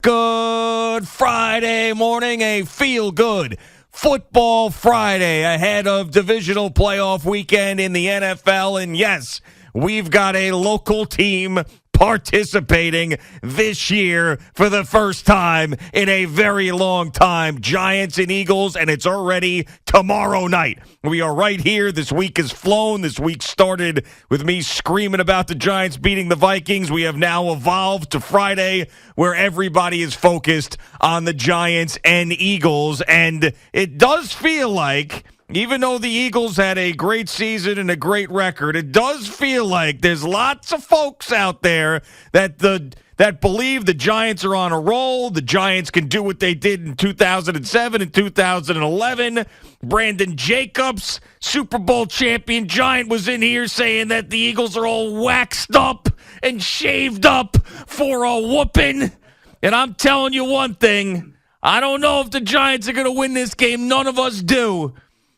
Good Friday morning, a feel-good football Friday ahead of divisional playoff weekend in the NFL. And yes, we've got a local team participating this year for the first time in a very long time. Giants and Eagles, and it's already tomorrow night. We are right here. This week has flown. This week started with me screaming about the Giants beating the Vikings. We have now evolved to Friday, where everybody is focused on the Giants and Eagles. And it does feel like, even though the Eagles had a great season and a great record, it does feel like there's lots of folks out there that believe the Giants are on a roll. The Giants can do what they did in 2007 and 2011. Brandon Jacobs, Super Bowl champion Giant, was in here saying that the Eagles are all waxed up and shaved up for a whooping. And I'm telling you one thing, I don't know if the Giants are going to win this game. None of us do.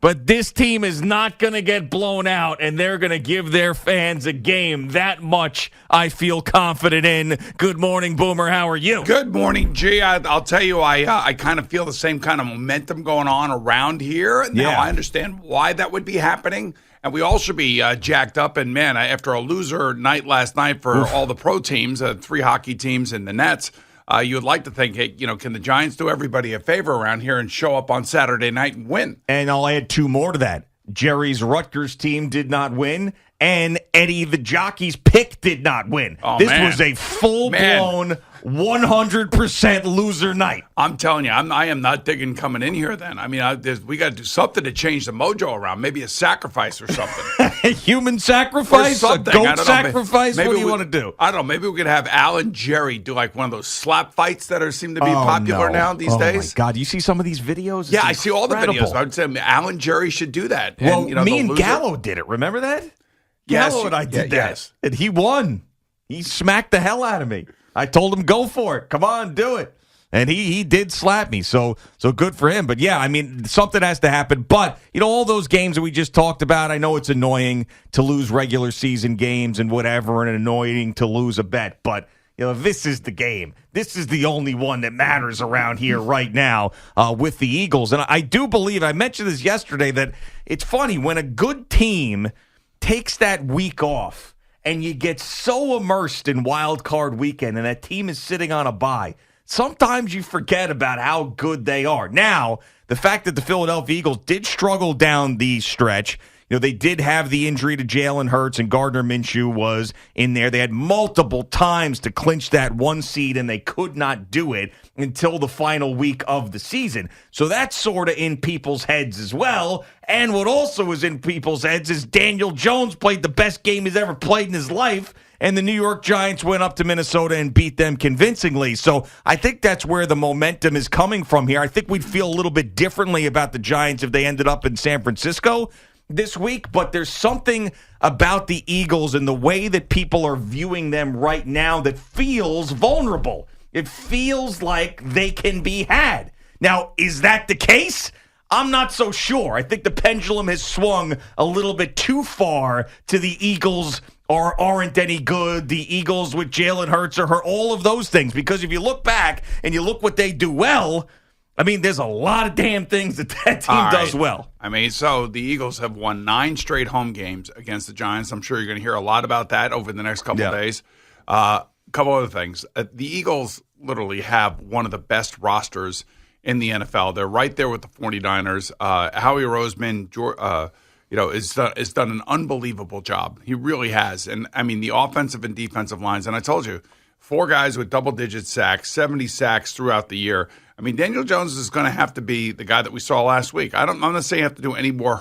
But this team is not going to get blown out, and they're going to give their fans a game. That much I feel confident in. Good morning, Boomer. How are you? Good morning, G. I'll tell you, I kind of feel the same kind of momentum going on around here. Now, I understand why that would be happening, and we all should be jacked up. And, man, after a loser night last night for all the pro teams, 3 hockey teams and the Nets, you would like to think, hey, can the Giants do everybody a favor around here and show up on Saturday night and win? And I'll add 2 more to that. Jerry's Rutgers team did not win, and Eddie the jockey's pick did not win. This was a full-blown 100% loser night. I'm telling you, I am not digging coming in here then. I mean, we got to do something to change the mojo around, maybe a sacrifice or something. A human sacrifice? A goat sacrifice? What do you want to do? I don't know. Maybe we could have Al and Jerry do like one of those slap fights that seem to be popular now these days. Oh, my God. You see some of these videos? Yeah, I see all the videos. I would say Al and Jerry should do that. Well, me and Gallo did it. Remember that? Gallo and I did that. Yes. And he won. He smacked the hell out of me. I told him, go for it. Come on, do it. And he did slap me, so good for him. But, yeah, I mean, something has to happen. But, all those games that we just talked about, I know it's annoying to lose regular season games and whatever, and annoying to lose a bet. But, this is the game. This is the only one that matters around here right now with the Eagles. And I do believe, I mentioned this yesterday, that it's funny when a good team takes that week off, and you get so immersed in wild card weekend and that team is sitting on a bye, sometimes you forget about how good they are. Now, the fact that the Philadelphia Eagles did struggle down the stretch, they did have the injury to Jalen Hurts, and Gardner Minshew was in there. They had multiple times to clinch that 1 seed, and they could not do it until the final week of the season. So that's sort of in people's heads as well. And what also is in people's heads is Daniel Jones played the best game he's ever played in his life, and the New York Giants went up to Minnesota and beat them convincingly. So I think that's where the momentum is coming from here. I think we'd feel a little bit differently about the Giants if they ended up in San Francisco this week, but there's something about the Eagles and the way that people are viewing them right now that feels vulnerable. It feels like they can be had. Now, is that the case? I'm not so sure. I think the pendulum has swung a little bit too far to the Eagles aren't any good. The Eagles with Jalen Hurts are hurt, all of those things. Because if you look back and you look what they do well, I mean, there's a lot of damn things that team does well. I mean, so the Eagles have won 9 straight home games against the Giants. I'm sure you're going to hear a lot about that over the next couple of days. A couple other things. The Eagles literally have one of the best rosters in the NFL. They're right there with the 49ers. Howie Roseman, has done an unbelievable job. He really has. And, I mean, the offensive and defensive lines, and I told you, 4 guys with double-digit sacks, 70 sacks throughout the year. I mean, Daniel Jones is going to have to be the guy that we saw last week. I'm not saying you have to do any more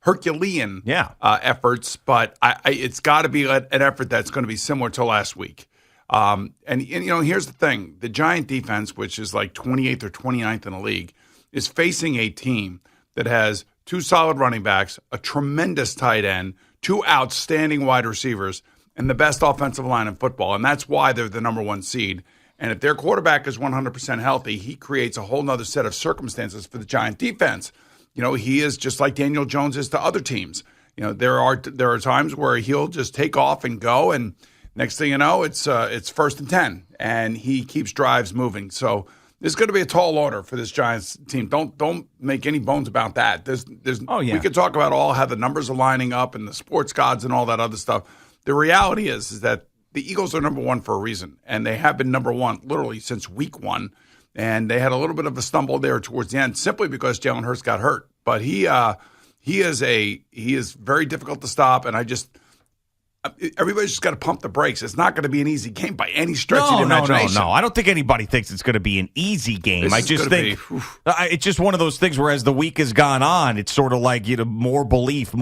Herculean efforts, but it's got to be an effort that's going to be similar to last week. And here's the thing. The Giant defense, which is like 28th or 29th in the league, is facing a team that has 2 solid running backs, a tremendous tight end, 2 outstanding wide receivers, and the best offensive line in football. And that's why they're the number 1 seed. And if their quarterback is 100% healthy, he creates a whole nother set of circumstances for the Giant defense. He is just like Daniel Jones is to other teams. There are times where he'll just take off and go, and Next thing you know, it's 1st and 10, and he keeps drives moving. So there's going to be a tall order for this Giants team. Don't make any bones about that. We could talk about how the numbers are lining up and the sports gods and all that other stuff. The reality is that the Eagles are number one for a reason, and they have been number one literally since week one. And they had a little bit of a stumble there towards the end simply because Jalen Hurts got hurt. But he is very difficult to stop, and everybody's just got to pump the brakes. It's not going to be an easy game by any stretch of the imagination. No. I don't think anybody thinks it's going to be an easy game. I just think it's just one of those things where as the week has gone on, it's sort of like more belief.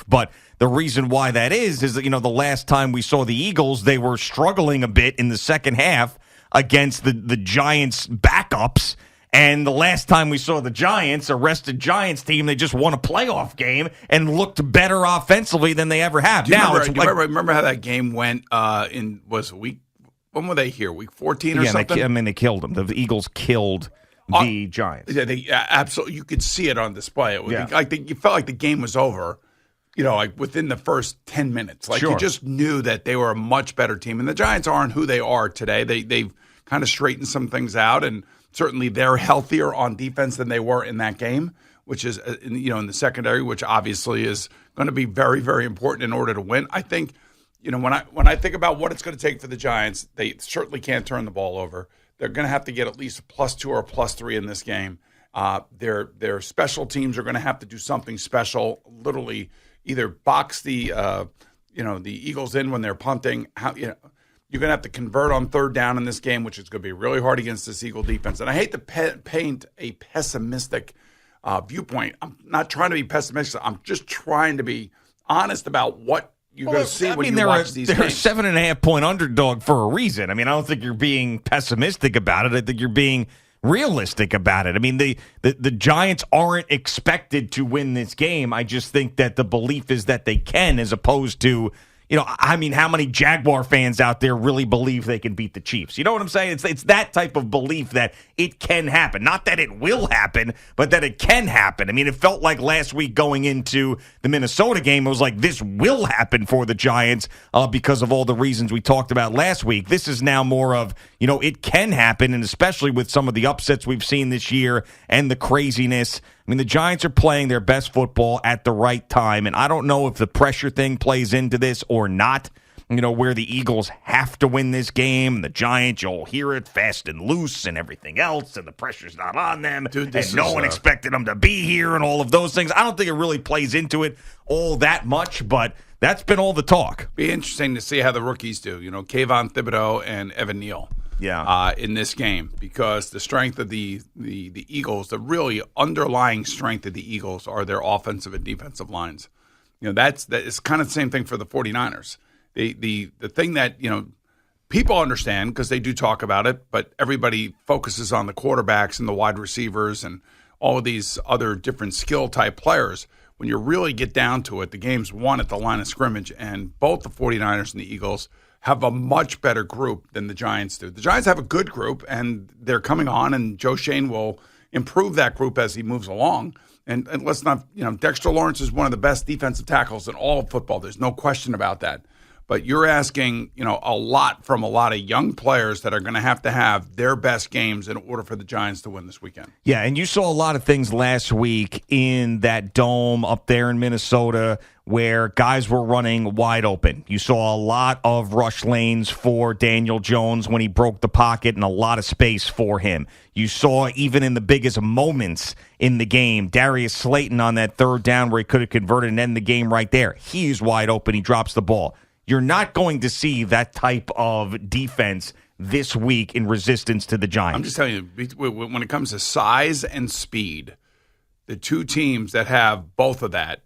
But the reason why that is that, the last time we saw the Eagles, they were struggling a bit in the second half against the Giants' backups. And the last time we saw the Giants, a rested Giants team, they just won a playoff game and looked better offensively than they ever have. Remember how that game went was week? When were they here? Week 14 or something? They killed them. The Eagles killed the Giants. Yeah, they absolutely. You could see it on display. It was you felt like the game was over. Within the first 10 minutes, you just knew that they were a much better team. And the Giants aren't who they are today. They've kind of straightened some things out, and certainly they're healthier on defense than they were in that game, which is, in the secondary, which obviously is going to be very, very important in order to win. I think, when I think about what it's going to take for the Giants, they certainly can't turn the ball over. They're going to have to get at least a +2 or a +3 in this game. Their special teams are going to have to do something special, literally either box the Eagles in when they're punting. You're going to have to convert on third down in this game, which is going to be really hard against this Eagle defense. And I hate to paint a pessimistic viewpoint. I'm not trying to be pessimistic. I'm just trying to be honest about what you're going to see when you watch these games. They're a 7.5-point underdog for a reason. I don't think you're being pessimistic about it. I think you're being realistic about it. The Giants aren't expected to win this game. I just think that the belief is that they can, as opposed to, how many Jaguar fans out there really believe they can beat the Chiefs? You know what I'm saying? It's that type of belief that it can happen. Not that it will happen, but that it can happen. It felt like last week going into the Minnesota game, it was like this will happen for the Giants because of all the reasons we talked about last week. This is now more of, it can happen, and especially with some of the upsets we've seen this year and the craziness. The Giants are playing their best football at the right time, and I don't know if the pressure thing plays into this or not, where the Eagles have to win this game, and the Giants, you'll hear it fast and loose and everything else, and the pressure's not on them, and no one expected them to be here and all of those things. I don't think it really plays into it all that much, but that's been all the talk. Be interesting to see how the rookies do, Kayvon Thibodeau and Evan Neal. In this game, because the strength of the Eagles, the really underlying strength of the Eagles are their offensive and defensive lines. That is kind of the same thing for the 49ers. The thing that, people understand because they do talk about it, but everybody focuses on the quarterbacks and the wide receivers and all of these other different skill type players. When you really get down to it, the game's won at the line of scrimmage, and both the 49ers and the Eagles have a much better group than the Giants do. The Giants have a good group, and they're coming on, and Joe Shane will improve that group as he moves along. And let's not, Dexter Lawrence is one of the best defensive tackles in all of football. There's no question about that. But you're asking, a lot from a lot of young players that are going to have their best games in order for the Giants to win this weekend. Yeah, and you saw a lot of things last week in that dome up there in Minnesota where guys were running wide open. You saw a lot of rush lanes for Daniel Jones when he broke the pocket and a lot of space for him. You saw even in the biggest moments in the game, Darius Slayton on that third down where he could have converted and end the game right there. He's wide open. He drops the ball. You're not going to see that type of defense this week in resistance to the Giants. I'm just telling you, when it comes to size and speed, the two teams that have both of that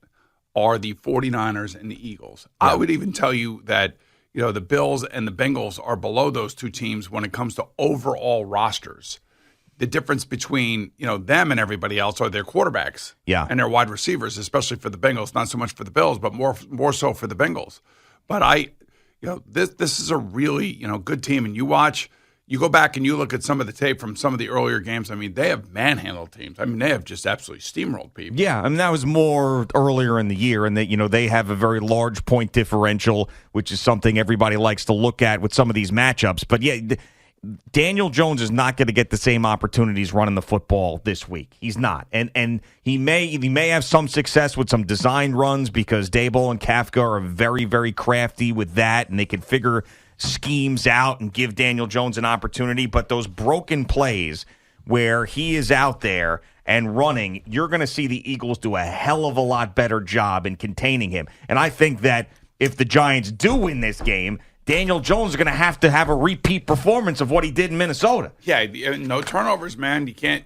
are the 49ers and the Eagles. Yeah. I would even tell you that, the Bills and the Bengals are below those two teams when it comes to overall rosters. The difference between, them and everybody else are their quarterbacks and their wide receivers, especially for the Bengals, not so much for the Bills, but more so for the Bengals. But this is a really, good team. And you watch you go back and you look at some of the tape from some of the earlier games. I mean, they have manhandled teams. I mean, they have just absolutely steamrolled people. Yeah, I mean, that was more earlier in the year, and they have a very large point differential, which is something everybody likes to look at with some of these matchups. But yeah, Daniel Jones is not going to get the same opportunities running the football this week. He's not, and he may have some success with some design runs because Daboll and Kafka are very, very crafty with that, and they can figure schemes out and give Daniel Jones an opportunity. But those broken plays where he is out there and running, you're going to see the Eagles do a hell of a lot better job in containing him. And I think that if the Giants do win this game, Daniel Jones is going to have a repeat performance of what he did in Minnesota. Yeah, no turnovers, man. You can't,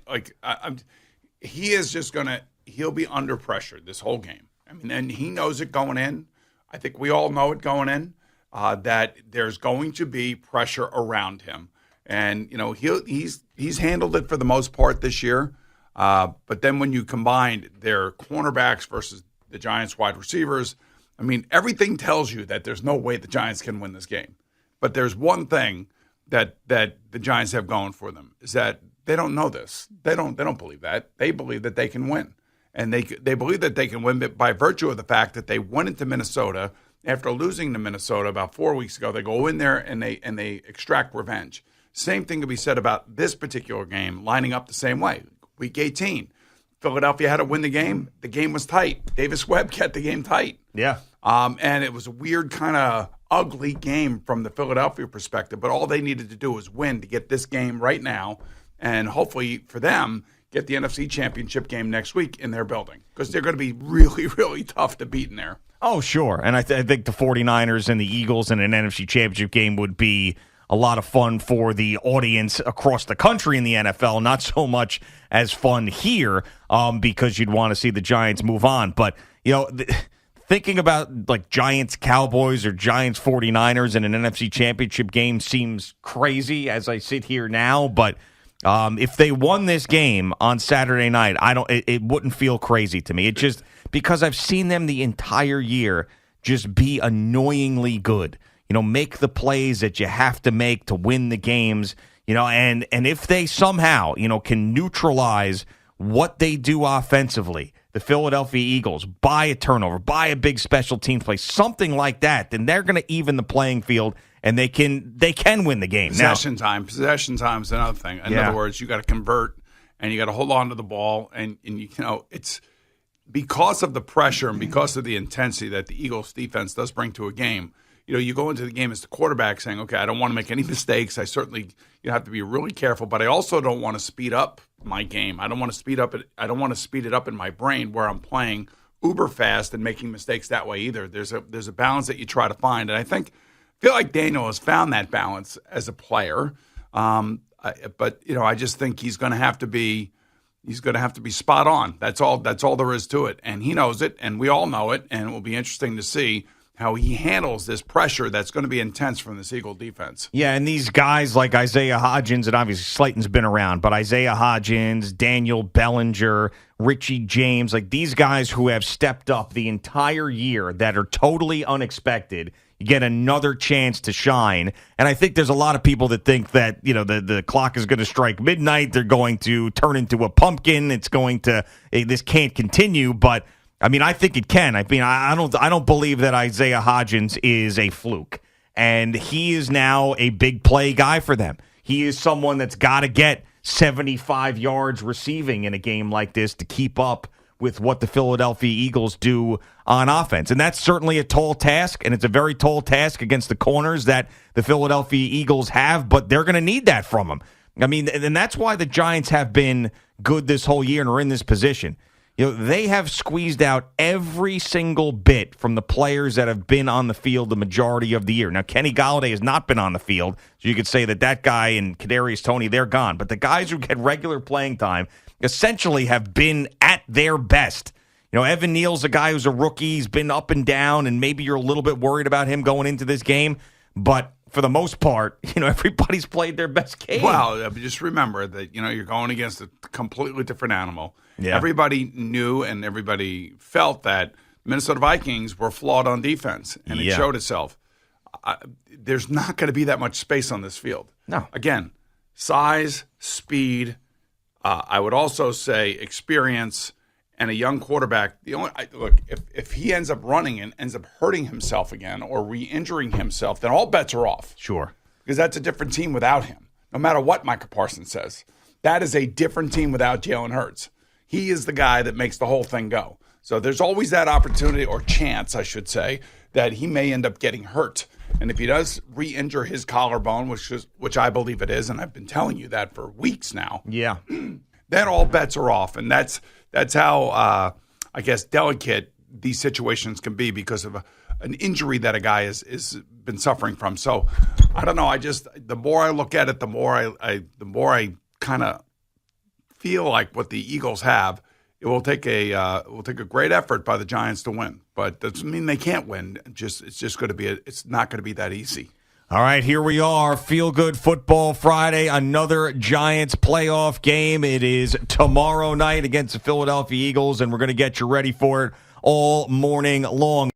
he is just he'll be under pressure this whole game. I mean, and he knows it going in. I think we all know it going in. That there's going to be pressure around him, and he's handled it for the most part this year. But then when you combine their cornerbacks versus the Giants' wide receivers, I mean, everything tells you that there's no way the Giants can win this game. But there's one thing that the Giants have going for them is that they don't know this. They don't believe that. They believe that they can win, and they believe that they can win by virtue of the fact that they went into Minnesota. After losing to Minnesota about 4 weeks ago, they go in there and they extract revenge. Same thing can be said about this particular game, lining up the same way. Week 18, Philadelphia had to win the game. The game was tight. Davis Webb kept the game tight. Yeah. And it was a weird kind of ugly game from the Philadelphia perspective, but all they needed to do was win to get this game right now, and hopefully for them, get the NFC Championship game next week in their building, because they're going to be really, really tough to beat in there. Oh, sure. And I think the 49ers and the Eagles in an NFC Championship game would be a lot of fun for the audience across the country in the NFL, not so much as fun here because you'd want to see the Giants move on. But, thinking about like Giants Cowboys or Giants 49ers in an NFC Championship game seems crazy as I sit here now, but if they won this game on Saturday night, it wouldn't feel crazy to me. It just, because I've seen them the entire year just be annoyingly good. Make the plays that you have to make to win the games, and if they somehow, can neutralize what they do offensively, the Philadelphia Eagles, by a turnover, by a big special teams play, something like that, then they're going to even the playing field, and they can win the game. Possession time is another thing. In other words, you got to convert, and you got to hold on to the ball, and it's because of the pressure and because of the intensity that the Eagles defense does bring to a game. You go into the game as the quarterback saying, okay, I don't want to make any mistakes. I certainly have to be really careful, but I also don't want to speed up my game. I don't want to speed it up in my brain where I'm playing uber fast and making mistakes that way either. There's a balance that you try to find, and I feel like Daniel has found that balance as a player. But I just think he's going to have to be spot on. That's all there is to it, and he knows it, and we all know it, and it will be interesting to see how he handles this pressure that's going to be intense from this Eagle defense. Yeah, and these guys like Isaiah Hodgins, and obviously Slayton's been around, but Isaiah Hodgins, Daniel Bellinger, Richie James, like these guys who have stepped up the entire year that are totally unexpected, you get another chance to shine. And I think there's a lot of people that think that, the clock is going to strike midnight, they're going to turn into a pumpkin, this can't continue, but I mean, I think it can. I mean, I don't believe that Isaiah Hodgins is a fluke, and he is now a big play guy for them. He is someone that's got to get 75 yards receiving in a game like this to keep up with what the Philadelphia Eagles do on offense. And that's certainly a tall task, and it's a very tall task against the corners that the Philadelphia Eagles have, but they're going to need that from them. I mean, and that's why the Giants have been good this whole year and are in this position. They have squeezed out every single bit from the players that have been on the field the majority of the year. Now, Kenny Golladay has not been on the field, so you could say that guy and Kadarius Toney, they're gone. But the guys who get regular playing time essentially have been at their best. Evan Neal's a guy who's a rookie. He's been up and down, and maybe you're a little bit worried about him going into this game. But for the most part, everybody's played their best game. Well, just remember that, you're going against a completely different animal. Yeah. Everybody knew and everybody felt that Minnesota Vikings were flawed on defense, and it showed itself. There's not going to be that much space on this field. No. Again, size, speed, I would also say experience, and a young quarterback. Look, if he ends up running and ends up hurting himself again or re-injuring himself, then all bets are off. Sure. Because that's a different team without him. No matter what Micah Parsons says, that is a different team without Jalen Hurts. He is the guy that makes the whole thing go. So there's always that opportunity, or chance, I should say, that he may end up getting hurt. And if he does re-injure his collarbone, which I believe it is, and I've been telling you that for weeks now, yeah, then all bets are off. And that's how, I guess, delicate these situations can be because of an injury that a guy is been suffering from. So I don't know. The more I look at it, the more I kind of feel like what the Eagles have. It will take a great effort by the Giants to win, but that doesn't mean they can't win. It's not going to be that easy. All right, here we are. Feel Good Football Friday, another Giants playoff game. It is tomorrow night against the Philadelphia Eagles, and we're going to get you ready for it all morning long.